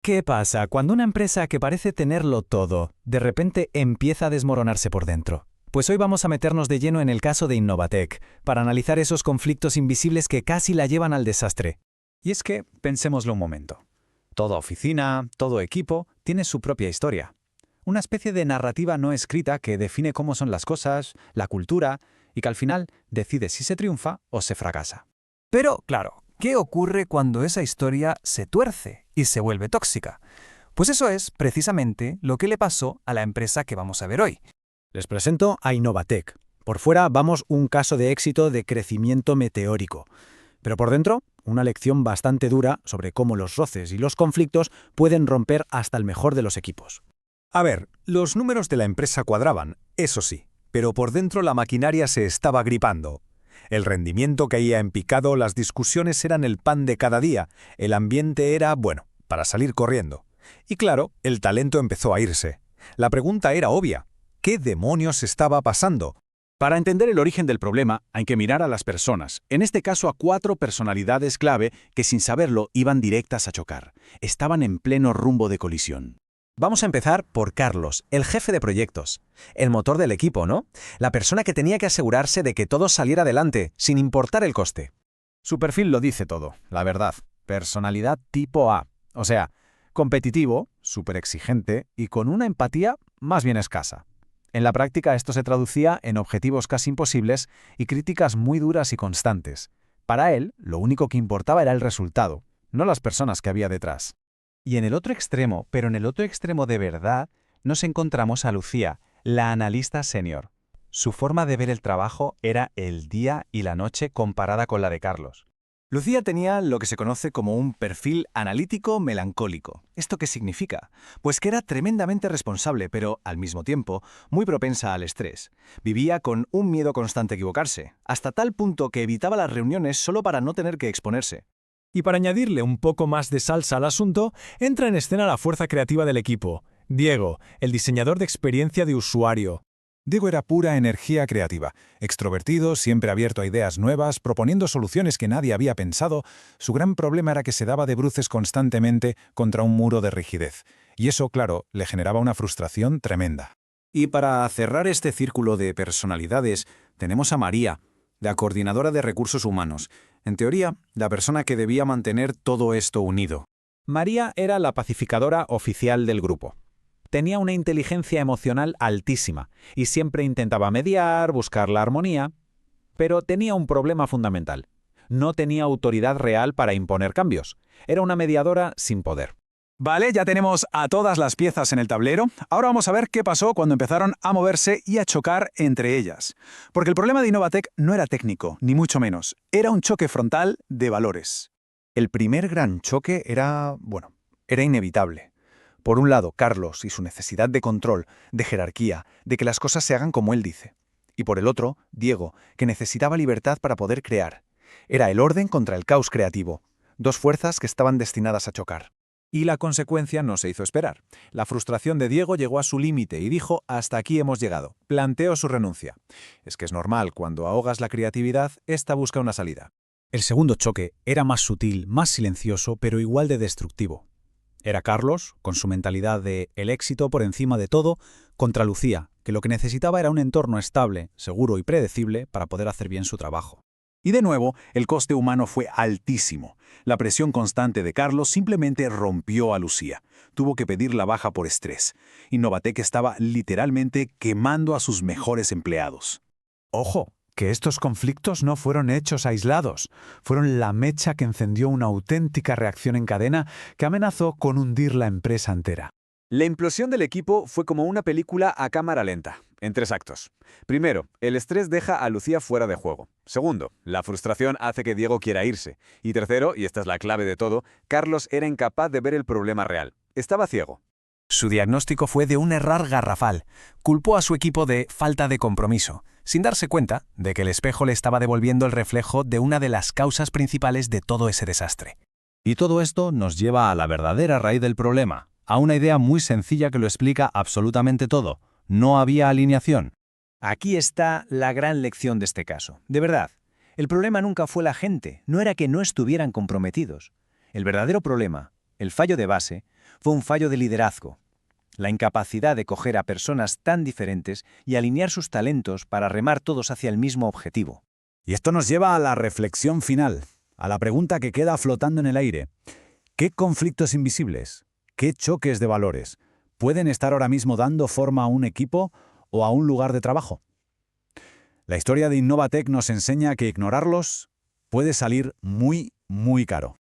¿Qué pasa cuando una empresa que parece tenerlo todo, de repente empieza a desmoronarse por dentro? Pues hoy vamos a meternos de lleno en el caso de Innovatec, para analizar esos conflictos invisibles que casi la llevan al desastre. Y es que, pensémoslo un momento. Toda oficina, todo equipo, tiene su propia historia. Una especie de narrativa no escrita que define cómo son las cosas, la cultura, y que al final decide si se triunfa o se fracasa. Pero, claro, ¿qué ocurre cuando esa historia se tuerce y se vuelve tóxica? Pues eso es precisamente lo que le pasó a la empresa que vamos a ver hoy. Les presento a Innovatec. Por fuera vamos un caso de éxito de crecimiento meteórico. Pero por dentro, una lección bastante dura sobre cómo los roces y los conflictos pueden romper hasta el mejor de los equipos. A ver, los números de la empresa cuadraban, eso sí, pero por dentro la maquinaria se estaba gripando. El rendimiento caía en picado, las discusiones eran el pan de cada día, el ambiente era, bueno, para salir corriendo. Y claro, el talento empezó a irse. La pregunta era obvia. ¿Qué demonios estaba pasando? Para entender el origen del problema, hay que mirar a las personas, en este caso a 4 personalidades clave que sin saberlo iban directas a chocar. Estaban en pleno rumbo de colisión. Vamos a empezar por Carlos, el jefe de proyectos. El motor del equipo, ¿no? La persona que tenía que asegurarse de que todo saliera adelante, sin importar el coste. Su perfil lo dice todo, la verdad. Personalidad tipo A. O sea, competitivo, súper exigente y con una empatía más bien escasa. En la práctica esto se traducía en objetivos casi imposibles y críticas muy duras y constantes. Para él, lo único que importaba era el resultado, no las personas que había detrás. Y en el otro extremo, pero en el otro extremo de verdad, nos encontramos a Lucía, la analista senior. Su forma de ver el trabajo era el día y la noche comparada con la de Carlos. Lucía tenía lo que se conoce como un perfil analítico melancólico. ¿Esto qué significa? Pues que era tremendamente responsable, pero, al mismo tiempo, muy propensa al estrés. Vivía con un miedo constante a equivocarse, hasta tal punto que evitaba las reuniones solo para no tener que exponerse. Y para añadirle un poco más de salsa al asunto, entra en escena la fuerza creativa del equipo. Diego, el diseñador de experiencia de usuario. Diego era pura energía creativa, extrovertido, siempre abierto a ideas nuevas, proponiendo soluciones que nadie había pensado. Su gran problema era que se daba de bruces constantemente contra un muro de rigidez. Y eso, claro, le generaba una frustración tremenda. Y para cerrar este círculo de personalidades, tenemos a María, la coordinadora de recursos humanos. En teoría, la persona que debía mantener todo esto unido. María era la pacificadora oficial del grupo. Tenía una inteligencia emocional altísima y siempre intentaba mediar, buscar la armonía, pero tenía un problema fundamental. No tenía autoridad real para imponer cambios. Era una mediadora sin poder. Vale, ya tenemos a todas las piezas en el tablero. Ahora vamos a ver qué pasó cuando empezaron a moverse y a chocar entre ellas. Porque el problema de Innovatec no era técnico, ni mucho menos. Era un choque frontal de valores. El primer gran choque era inevitable. Por un lado, Carlos y su necesidad de control, de jerarquía, de que las cosas se hagan como él dice. Y por el otro, Diego, que necesitaba libertad para poder crear. Era el orden contra el caos creativo. Dos fuerzas que estaban destinadas a chocar. Y la consecuencia no se hizo esperar. La frustración de Diego llegó a su límite y dijo: hasta aquí hemos llegado. Planteó su renuncia. Es que es normal, cuando ahogas la creatividad, esta busca una salida. El segundo choque era más sutil, más silencioso, pero igual de destructivo. Era Carlos, con su mentalidad de el éxito por encima de todo, contra Lucía, que lo que necesitaba era un entorno estable, seguro y predecible para poder hacer bien su trabajo. Y de nuevo, el coste humano fue altísimo. La presión constante de Carlos simplemente rompió a Lucía. Tuvo que pedir la baja por estrés. Innovatec estaba literalmente quemando a sus mejores empleados. Ojo, que estos conflictos no fueron hechos aislados. Fueron la mecha que encendió una auténtica reacción en cadena que amenazó con hundir la empresa entera. La implosión del equipo fue como una película a cámara lenta, en 3 actos. Primero, el estrés deja a Lucía fuera de juego. Segundo, la frustración hace que Diego quiera irse. Y tercero, y esta es la clave de todo, Carlos era incapaz de ver el problema real. Estaba ciego. Su diagnóstico fue de un error garrafal. Culpó a su equipo de falta de compromiso, sin darse cuenta de que el espejo le estaba devolviendo el reflejo de una de las causas principales de todo ese desastre. Y todo esto nos lleva a la verdadera raíz del problema, a una idea muy sencilla que lo explica absolutamente todo. No había alineación. Aquí está la gran lección de este caso. De verdad, el problema nunca fue la gente, no era que no estuvieran comprometidos. El verdadero problema El fallo de base fue un fallo de liderazgo. La incapacidad de coger a personas tan diferentes y alinear sus talentos para remar todos hacia el mismo objetivo. Y esto nos lleva a la reflexión final, a la pregunta que queda flotando en el aire. ¿Qué conflictos invisibles, qué choques de valores pueden estar ahora mismo dando forma a un equipo o a un lugar de trabajo? La historia de Innovatec nos enseña que ignorarlos puede salir muy, muy caro.